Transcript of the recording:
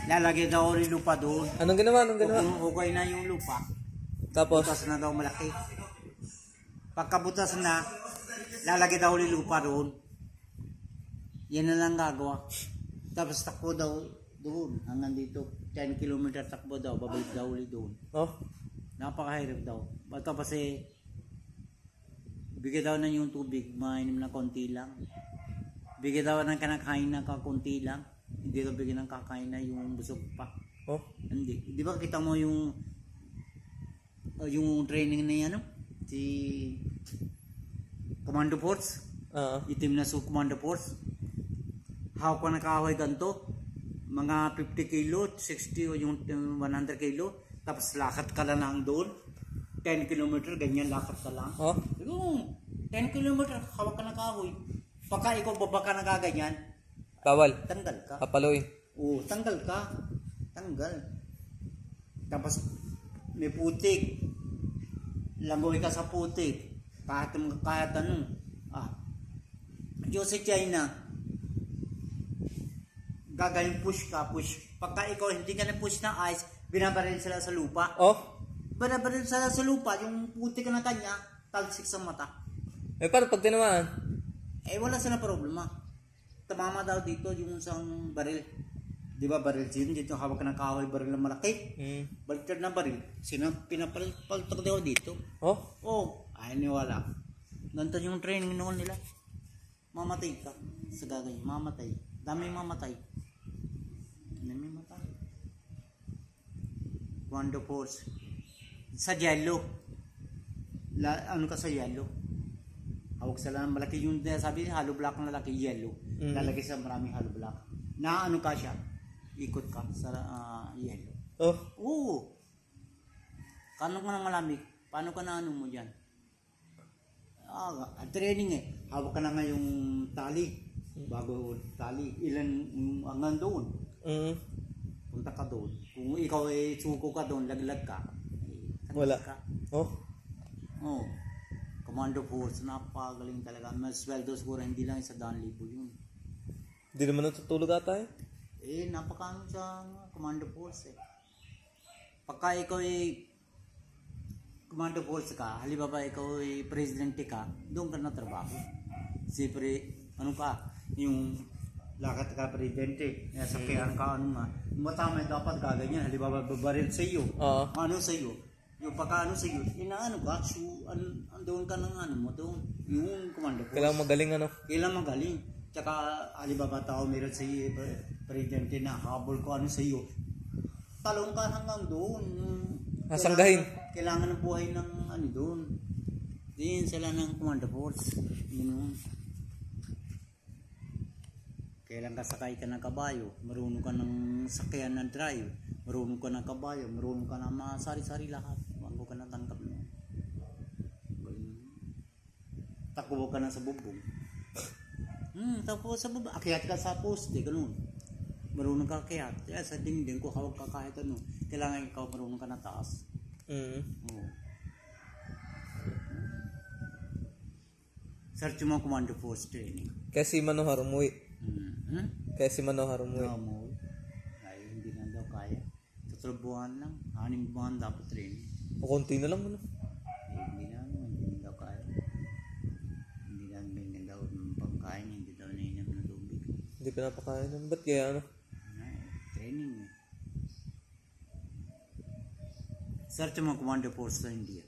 lalagay daw ulit lupa doon. Anong ginawa? Anong ginawa? Okay na yung lupa. Tapos? Butas na daw malaki. Pagkabutas na, lalagay daw ulit lupa doon. Yan na lang gagawa. Tapos takbo daw doon. Hanggang dito. 10 kilometer takbo daw. Babalik daw ulit doon. Oh? Napakahirap daw. Tapos bigay daw na yung tubig. Mainim na konti lang. Bigay daw ng kanakain na kakunti lang. Hindi daw bigyan ng kakain na yung busog pa. Oh? Hindi. Di ba kita mo yung training na yan, no? Si Commando Force. Itim na sa Commando Force. Hawak ka na kahoy ganito. Mga 50 kilo, 60 o yung 100 kilo. Tapos lakad ka lang doon. 10 kilometer, ganyan lakad ka lang. Oh? Yung 10 kilometer, hawak ka na kahoy. Pagka ikaw baba ka na kaganyan, Bawal. tanggal ka. Papaluin. Oo, tanggal ka. Tanggal. Tapos may putik. Langoy ka sa putik. Kahit ano. Diyos sa China. Gagaling push ka, push. Pagka ikaw hindi ka na-push na ice, binabaril sila sa lupa. Oh? Binabaril sila sa lupa, yung putik na kanya, talsik sa mata. Paano pag tinamaan? Wala sila problema. Tamama daw dito yung isang baril. Di ba baril sin? Dito hawak ka ng kahoy, baril na malaki. Baliktad na baril. Pinapaltok daw dito. Oh? Oh, niwala. Nandun yung training noon nila. Mamatay ka. Sa gagawin, mamatay. Dami mamatay. Dami mamatay. Commando Force. Sa yellow. Ano ka sa yellow? Hawak sila ng malaki yung sabi hollow block na lalaki yellow. Lalagay sa maraming hollow block. Na ano ka siya? Ikot ka sa yellow. Oh? Oo. Kano ka ng malamig? Paano ka na ano mo dyan? Training Hawak ka na nga yung tali. Bago tali. Ilan hanggang doon. Punta ka doon. Kung ikaw suko ka doon, laglag ka. Wala. Ka. Oh? Oh. Commando Force, napakagaling talaga. Mas sweldo siguro hindi lang 100,000 yun. Hindi naman natutulog ata Napakano sa Commando Force Pagka ikaw Commando Force ka, halimbawa ikaw presidente ka, doon ka na trabaho. Siyempre, ano ka, yung lakad ka presidente, sakyan ka, ano nga, matama dapat gaganyan, halimbawa babaril sa iyo. Ano sa iyo? Yung pagkaano sa iyo, inaano ka, doon ka ng ano mo doon, yung Commando Force. Kailangan magaling Kailangan magaling. Tsaka, alibaba tao meron sa iyo, presidente na habol ko ano sa iyo. Talong ka hanggang doon. Sanggahin. Kailangan ng buhay ng ano doon. Din sila ng Commando Force. Yun. Kailan ka sakay ka ng kabayo, marunong ka ng sakyan ng drive, marunong ka ng kabayo, marunong ka ng mga sari-sari lahat. Bago ka na tangkap mo. Takbo ka na sa bubong. Tapos sa baba, akyat ka sa poste, ganun. Marunong ka akyat. Sa dingding ko, hawag ka kahit ano. Kailangan ikaw marunong ka na taas. Search mo Commando Force training. Kasi Manohar umuwi. Kasi Manohar umuwi. Ay, hindi na daw kaya. 3 buwan lang. 6 buwan dapat training. O konti na lang Hindi na daw kaya. Hindi na daw pagkain, hindi daw nainom ng tubig. Hindi pinapakain. Ba't kaya Training Search mo Commando Force sa India.